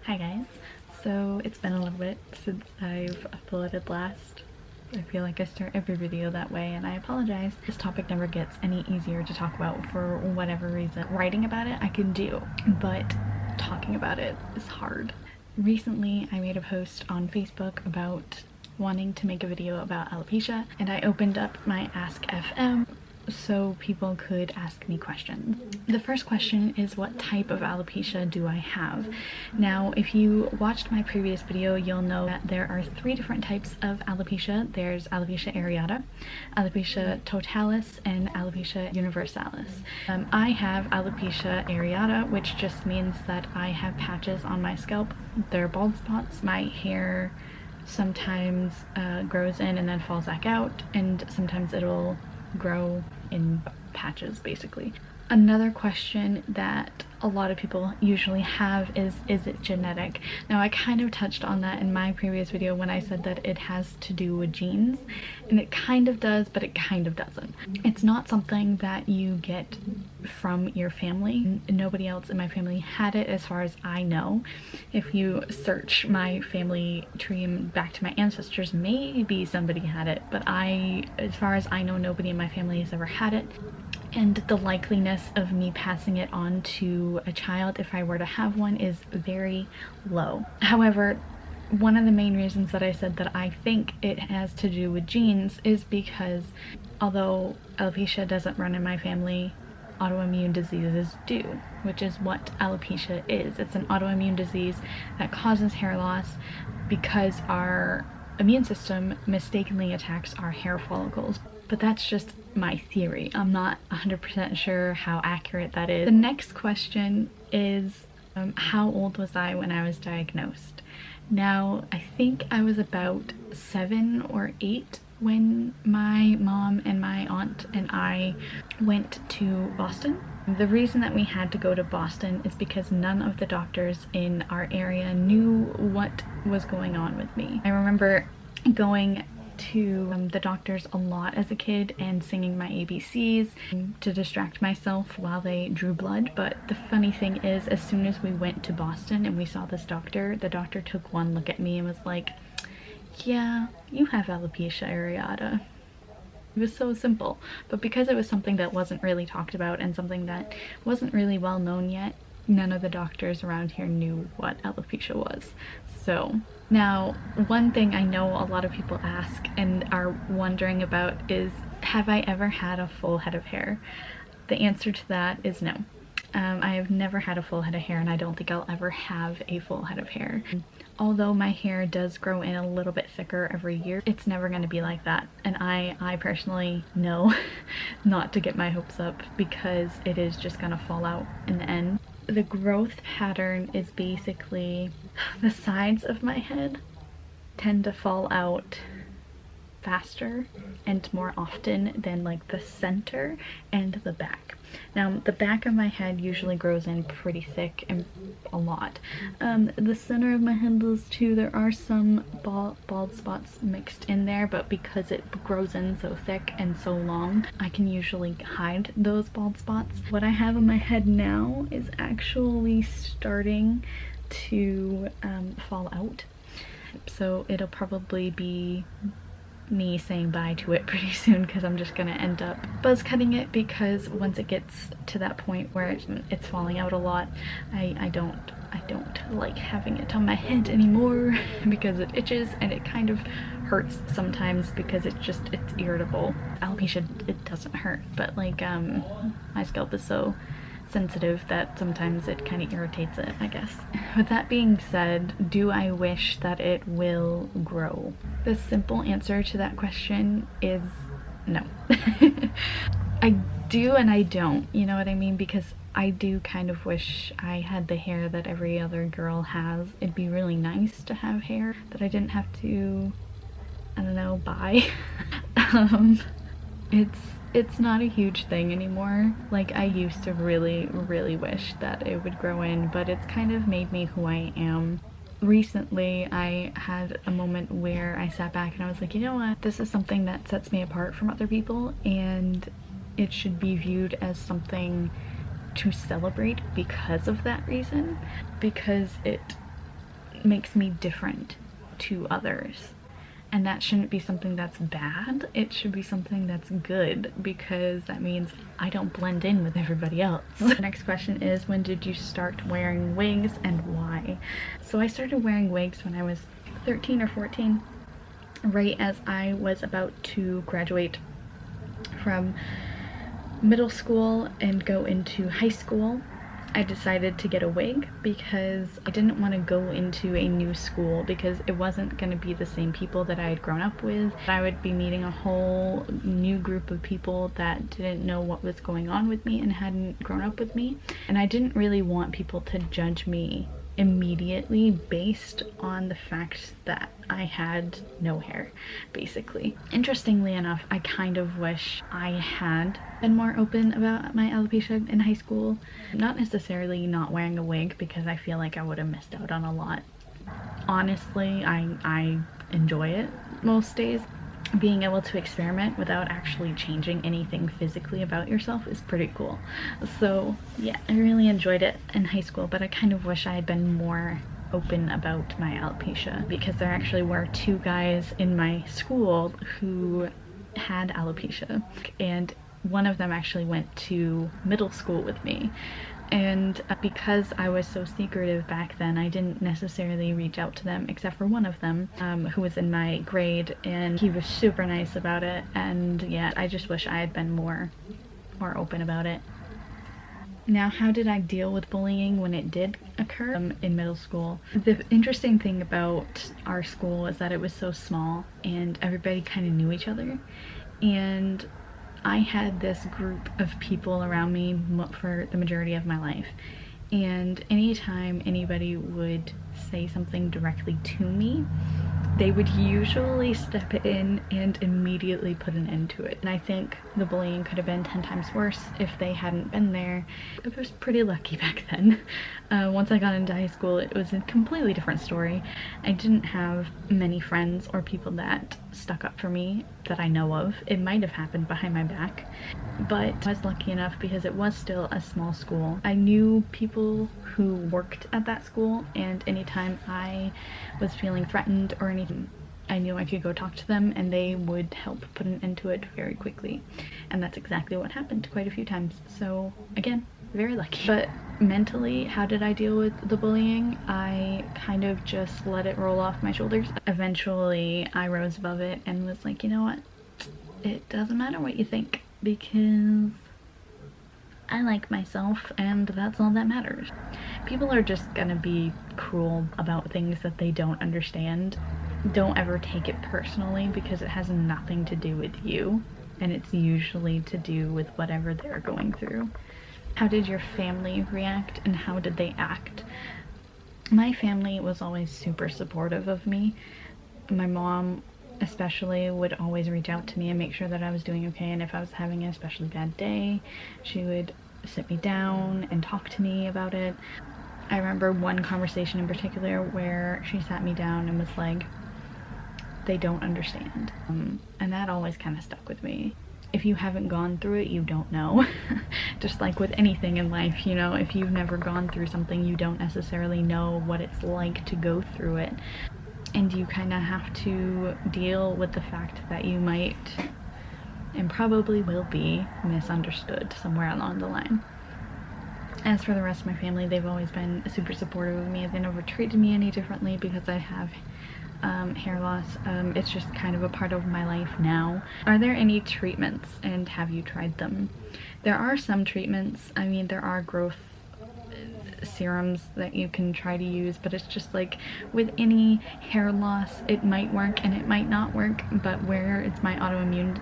Hi guys, so it's been a little bit since I've uploaded last. I feel like I start every video that way and I apologize. This topic never gets any easier to talk about for whatever reason. Writing about it I can do, but talking about it is hard. Recently I made a post on Facebook about wanting to make a video about alopecia, and I opened up my Ask FM so people could ask me questions. The first question is, what type of alopecia do I have? Now, if you watched my previous video, you'll know that there are 3 different types of alopecia. There's alopecia areata, alopecia totalis, and alopecia universalis. I have alopecia areata, which just means that I have patches on my scalp. They're bald spots. My hair sometimes grows in and then falls back out, and sometimes it'll grow in patches basically. Another question that a lot of people usually have is it genetic? Now, I kind of touched on that in my previous video when I said that it has to do with genes, and it kind of does, but it kind of doesn't. It's not something that you get from your family. Nobody else in my family had it as far as I know. If you search my family tree and back to my ancestors, maybe somebody had it, but as far as I know, nobody in my family has ever had it. And the likeliness of me passing it on to a child, if I were to have one, is very low. However, one of the main reasons that I said that I think it has to do with genes is because although alopecia doesn't run in my family, autoimmune diseases do, which is what alopecia is. It's an autoimmune disease that causes hair loss because our immune system mistakenly attacks our hair follicles. But that's just my theory. I'm not 100% sure how accurate that is. The next question is, how old was I when I was diagnosed? Now, I think I was about 7 or 8 when my mom and my aunt and I went to Boston. The reason that we had to go to Boston is because none of the doctors in our area knew what was going on with me. I remember going to the doctors a lot as a kid and singing my ABCs to distract myself while they drew blood. But the funny thing is, as soon as we went to Boston and we saw this doctor, the doctor took one look at me and was like, yeah, you have alopecia areata. It was so simple, but because it was something that wasn't really talked about and something that wasn't really well known yet, none of the doctors around here knew what alopecia was. So now, one thing I know a lot of people ask and are wondering about is, have I ever had a full head of hair? The answer to that is no. I have never had a full head of hair, and I don't think I'll ever have a full head of hair. Although my hair does grow in a little bit thicker every year, it's never going to be like that. And I personally know not to get my hopes up, because it is just going to fall out in the end. The growth pattern is basically the sides of my head tend to fall out faster and more often than like the center and the back. Now, the back of my head usually grows in pretty thick and a lot. The center of my head does too. There are some bald spots mixed in there, but because it grows in so thick and so long, I can usually hide those bald spots. What I have on my head now is actually starting to fall out. So it'll probably be me saying bye to it pretty soon, because I'm just gonna end up buzz cutting it, because once it gets to that point where it's falling out a lot, I don't like having it on my head anymore because it itches and it kind of hurts sometimes because it's irritable. Alopecia, it doesn't hurt, but like my scalp is so sensitive that sometimes it kind of irritates it, I guess. With that being said, do I wish that it will grow? The simple answer to that question is no. I do and I don't, you know what I mean? Because I do kind of wish I had the hair that every other girl has. It'd be really nice to have hair that I didn't have to, I don't know, buy. It's not a huge thing anymore. Like, I used to really wish that it would grow in, but it's kind of made me who I am. Recently, I had a moment where I sat back and I was like, you know what? This is something that sets me apart from other people, and it should be viewed as something to celebrate because of that reason, because it makes me different to others. And that shouldn't be something that's bad. It should be something that's good, because that means I don't blend in with everybody else. The next question is, when did you start wearing wigs and why? So I started wearing wigs when I was 13 or 14, right as I was about to graduate from middle school and go into high school. I decided to get a wig because I didn't want to go into a new school, because it wasn't going to be the same people that I had grown up with. I would be meeting a whole new group of people that didn't know what was going on with me and hadn't grown up with me. And I didn't really want people to judge me immediately based on the fact that I had no hair, basically. Interestingly enough, I kind of wish I had been more open about my alopecia in high school. Not necessarily not wearing a wig, because I feel like I would have missed out on a lot. Honestly, I enjoy it most days. Being able to experiment without actually changing anything physically about yourself is pretty cool. So yeah, I really enjoyed it in high school, but I kind of wish I had been more open about my alopecia, because there actually were 2 guys in my school who had alopecia, and one of them actually went to middle school with me. And because I was so secretive back then, I didn't necessarily reach out to them, except for one of them who was in my grade, and he was super nice about it. And yeah, I just wish I had been more open about it. Now, how did I deal with bullying when it did occur in middle school? The interesting thing about our school is that it was so small and everybody kind of knew each other. And I had this group of people around me for the majority of my life, and anytime anybody would say something directly to me, they would usually step in and immediately put an end to it. And I think the bullying could have been 10 times worse if they hadn't been there. I was pretty lucky back then. Once I got into high school, it was a completely different story. I didn't have many friends or people that stuck up for me that I know of. It might have happened behind my back, but I was lucky enough because it was still a small school. I knew people who worked at that school, and anytime I was feeling threatened or anything, I knew I could go talk to them and they would help put an end to it very quickly. And that's exactly what happened quite a few times. So again, very lucky. But mentally, how did I deal with the bullying? I kind of just let it roll off my shoulders. Eventually, I rose above it and was like, you know what? It doesn't matter what you think, because I like myself and that's all that matters. People are just gonna be cruel about things that they don't understand. Don't ever take it personally, because it has nothing to do with you, and it's usually to do with whatever they're going through. How did your family react and how did they act? My family was always super supportive of me. My mom especially would always reach out to me and make sure that I was doing okay, and if I was having an especially bad day, she would sit me down and talk to me about it. I remember one conversation in particular where she sat me down and was like, they don't understand. And that always kind of stuck with me. If you haven't gone through it, you don't know. Just like with anything in life, you know, if you've never gone through something, you don't necessarily know what it's like to go through it. And you kind of have to deal with the fact that you might and probably will be misunderstood somewhere along the line. As for the rest of my family, they've always been super supportive of me. They never treated me any differently because I have hair loss. It's just kind of a part of my life now. Are there any treatments, and have you tried them? There are some treatments. I mean, there are growth serums that you can try to use, but it's just like with any hair loss, it might work and it might not work. But where it's my autoimmune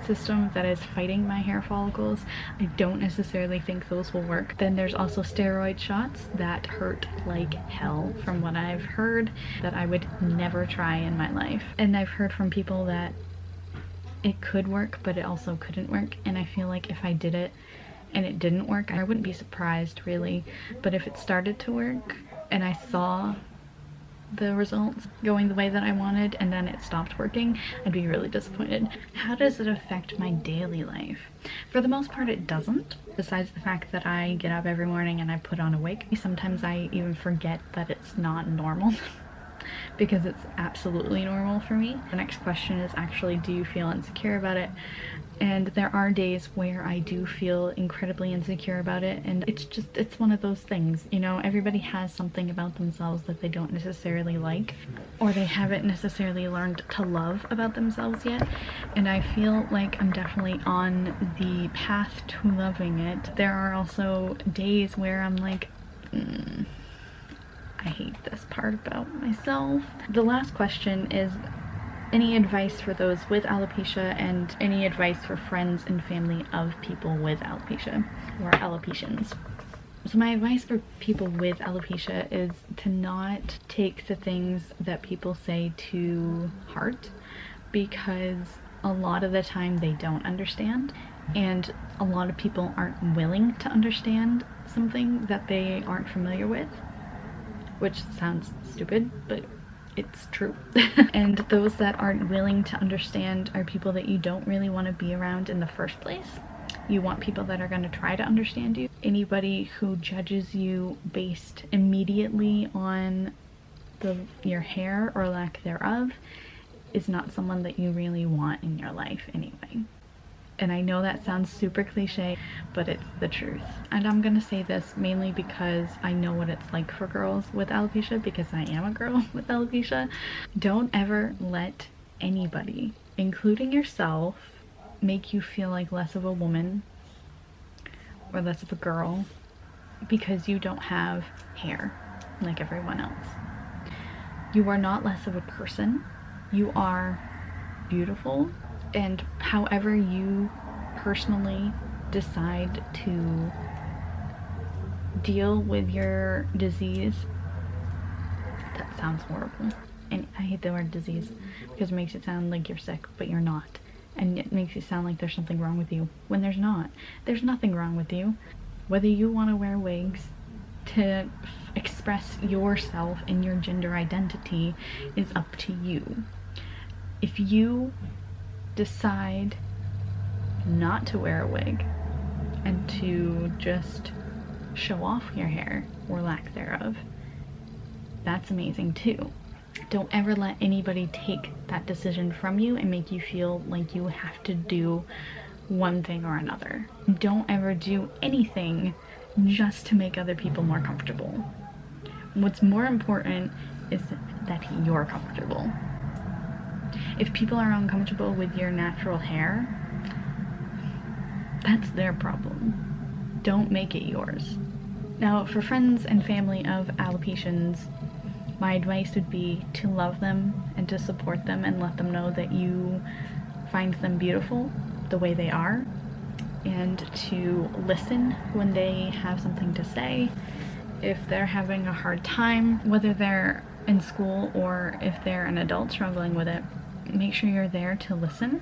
system that is fighting my hair follicles, I don't necessarily think those will work. Then there's also steroid shots that hurt like hell, from what I've heard, that I would never try in my life. And I've heard from people that it could work, but it also couldn't work. And I feel like if I did it and it didn't work, I wouldn't be surprised really. But if it started to work and I saw the results going the way that I wanted and then it stopped working, I'd be really disappointed. How does it affect my daily life? For the most part, it doesn't. Besides the fact that I get up every morning and I put on a wig, sometimes I even forget that it's not normal. Because it's absolutely normal for me. The next question is actually, do you feel insecure about it? And there are days where I do feel incredibly insecure about it, and it's one of those things, you know, everybody has something about themselves that they don't necessarily like, or they haven't necessarily learned to love about themselves yet, and I feel like I'm definitely on the path to loving it. There are also days where I'm like, I hate this part about myself. The last question is any advice for those with alopecia and any advice for friends and family of people with alopecia or alopecians. So my advice for people with alopecia is to not take the things that people say to heart, because a lot of the time they don't understand, and a lot of people aren't willing to understand something that they aren't familiar with. Which sounds stupid, but it's true. And those that aren't willing to understand are people that you don't really want to be around in the first place. You want people that are going to try to understand you. Anybody who judges you based immediately on your hair or lack thereof is not someone that you really want in your life anyway. And I know that sounds super cliche, but it's the truth. And I'm gonna say this mainly because I know what it's like for girls with alopecia, because I am a girl with alopecia. Don't ever let anybody, including yourself, make you feel like less of a woman or less of a girl because you don't have hair like everyone else. You are not less of a person. You are beautiful. And however you personally decide to deal with your disease, that sounds horrible. And I hate the word disease because it makes it sound like you're sick, but you're not. And it makes it sound like there's something wrong with you when there's not. There's nothing wrong with you. Whether you want to wear wigs to express yourself and your gender identity is up to you. If you decide not to wear a wig and to just show off your hair or lack thereof, that's amazing too. Don't ever let anybody take that decision from you and make you feel like you have to do one thing or another. Don't ever do anything just to make other people more comfortable. What's more important is that you're comfortable. If people are uncomfortable with your natural hair, that's their problem. Don't make it yours. Now, for friends and family of alopecians, my advice would be to love them and to support them and let them know that you find them beautiful the way they are, and to listen when they have something to say. If they're having a hard time, whether they're in school or if they're an adult struggling with it, make sure you're there to listen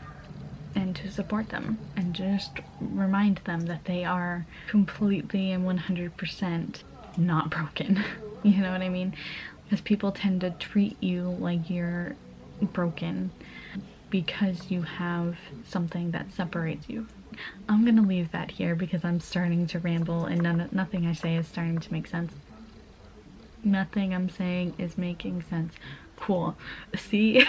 and to support them and just remind them that they are completely and 100% not broken. You know what I mean? Because people tend to treat you like you're broken because you have something that separates you. I'm gonna leave that here because I'm starting to ramble and nothing I say is starting to make sense. Nothing I'm saying is making sense. Cool. See?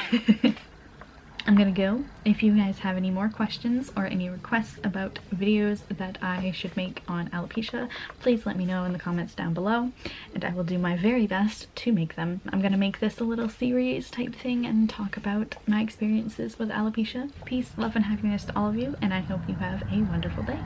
I'm gonna go. If you guys have any more questions or any requests about videos that I should make on alopecia, please let me know in the comments down below, and I will do my very best to make them. I'm gonna make this a little series type thing and talk about my experiences with alopecia. Peace, love, and happiness to all of you, and I hope you have a wonderful day.